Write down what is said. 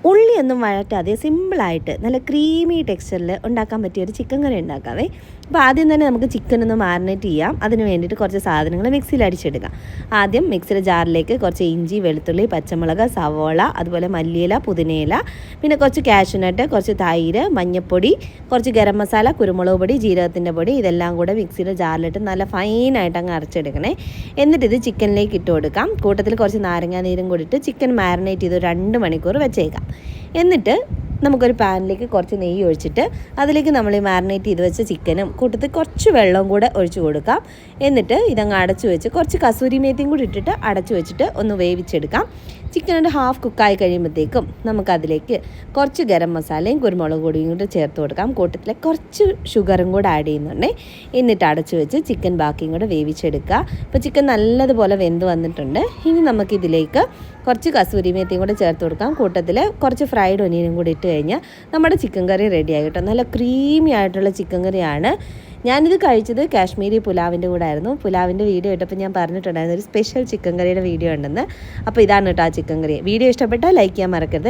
ഉള്ളിയൊന്നും വഴറ്റാതെ സിമ്പിളായിട്ട് നല്ല ക്രീമി ടെക്സ്ചറിൽ ഉണ്ടാക്കാൻ പറ്റിയ ഒരു ചിക്കൻ കറി ഉണ്ടാക്കാവേ. അപ്പോൾ ആദ്യം തന്നെ നമുക്ക് ചിക്കൻ ഒന്ന് മാരിനേറ്റ് ചെയ്യാം. അതിന് വേണ്ടിയിട്ട് കുറച്ച് സാധനങ്ങൾ മിക്സിയിൽ അടിച്ചെടുക്കാം. ആദ്യം മിക്സിയുടെ ജാറിലേക്ക് കുറച്ച് ഇഞ്ചി, വെളുത്തുള്ളി, പച്ചമുളക്, സവോള, അതുപോലെ മല്ലിയില, പുതിനയില, പിന്നെ കുറച്ച് കാഷ്യൂനട്ട്, കുറച്ച് തൈര്, മഞ്ഞൾപ്പൊടി, കുറച്ച് ഗരം മസാല, കുരുമുളക് പൊടി, ജീരകത്തിൻ്റെ പൊടി, ഇതെല്ലാം കൂടെ മിക്സിയുടെ ജാറിലിട്ട് നല്ല ഫൈനായിട്ട് അങ്ങ് അരച്ചെടുക്കണേ. എന്നിട്ട് ഇത് ചിക്കനിലേക്ക് ഇട്ട് കൊടുക്കാം. കൂട്ടത്തിൽ കുറച്ച് നാരങ്ങാ നീരും കൂടിയിട്ട് ചിക്കൻ മാരിനേറ്റ് ചെയ്ത് 2 മണിക്കൂർ വെച്ചേക്കാം. എന്നിട്ട് നമുക്കൊരു പാനിലേക്ക് കുറച്ച് നെയ്യ് ഒഴിച്ചിട്ട് അതിലേക്ക് നമ്മൾ ഈ മാരിനേറ്റ് ചെയ്ത് വെച്ച ചിക്കനും കൂട്ടത്തിൽ കുറച്ച് വെള്ളം കൂടെ ഒഴിച്ച് കൊടുക്കാം. എന്നിട്ട് ഇതങ്ങ് അടച്ചു വെച്ച് കുറച്ച് കസൂരി മേത്തിയും കൂടി ഇട്ടിട്ട് അടച്ചു വെച്ചിട്ട് ഒന്ന് വേവിച്ചെടുക്കാം. ചിക്കനൊരു ഹാഫ് കുക്കായി കഴിയുമ്പോഴത്തേക്കും നമുക്കതിലേക്ക് കുറച്ച് ഗരം മസാലയും കുരുമുളക് പൊടിയും കൂടി ചേർത്ത് കൊടുക്കാം. കൂട്ടത്തിൽ കുറച്ച് ഷുഗറും കൂടെ ആഡ് ചെയ്യുന്നുണ്ടേ. എന്നിട്ട് അടച്ചു വെച്ച് ചിക്കൻ ബാക്കിയും കൂടെ വേവിച്ചെടുക്കുക. ഇപ്പോൾ ചിക്കൻ നല്ലതുപോലെ വെന്ത് വന്നിട്ടുണ്ട്. ഇനി നമുക്കിതിലേക്ക് കുറച്ച് കസൂരി മേത്തിയും കൂടെ ചേർത്ത് കൊടുക്കാം. കൂട്ടത്തിൽ കുറച്ച് ഫ്രൈഡ് ഒനിയനും കൂടി ഇട്ട് കഴിഞ്ഞാൽ നമ്മുടെ ചിക്കൻ കറി റെഡി ആയി കേട്ടോ. നല്ല ക്രീമി ആയിട്ടുള്ള ചിക്കൻ കറിയാണ്. ഞാനിത് കഴിച്ചത് കാശ്മീരി പുലാവിൻ്റെ കൂടെ ആയിരുന്നു. പുലാവിൻ്റെ വീഡിയോ ഇട്ടപ്പോൾ ഞാൻ പറഞ്ഞിട്ടുണ്ടായിരുന്നു ഒരു സ്പെഷ്യൽ ചിക്കൻ കറിയുടെ വീഡിയോ ഉണ്ടെന്ന്. അപ്പോൾ ഇതാണ് കേട്ടോ ആ ചിക്കൻ കറി. വീഡിയോ ഇഷ്ടപ്പെട്ടാൽ ലൈക്ക് ചെയ്യാൻ മറക്കരുത്.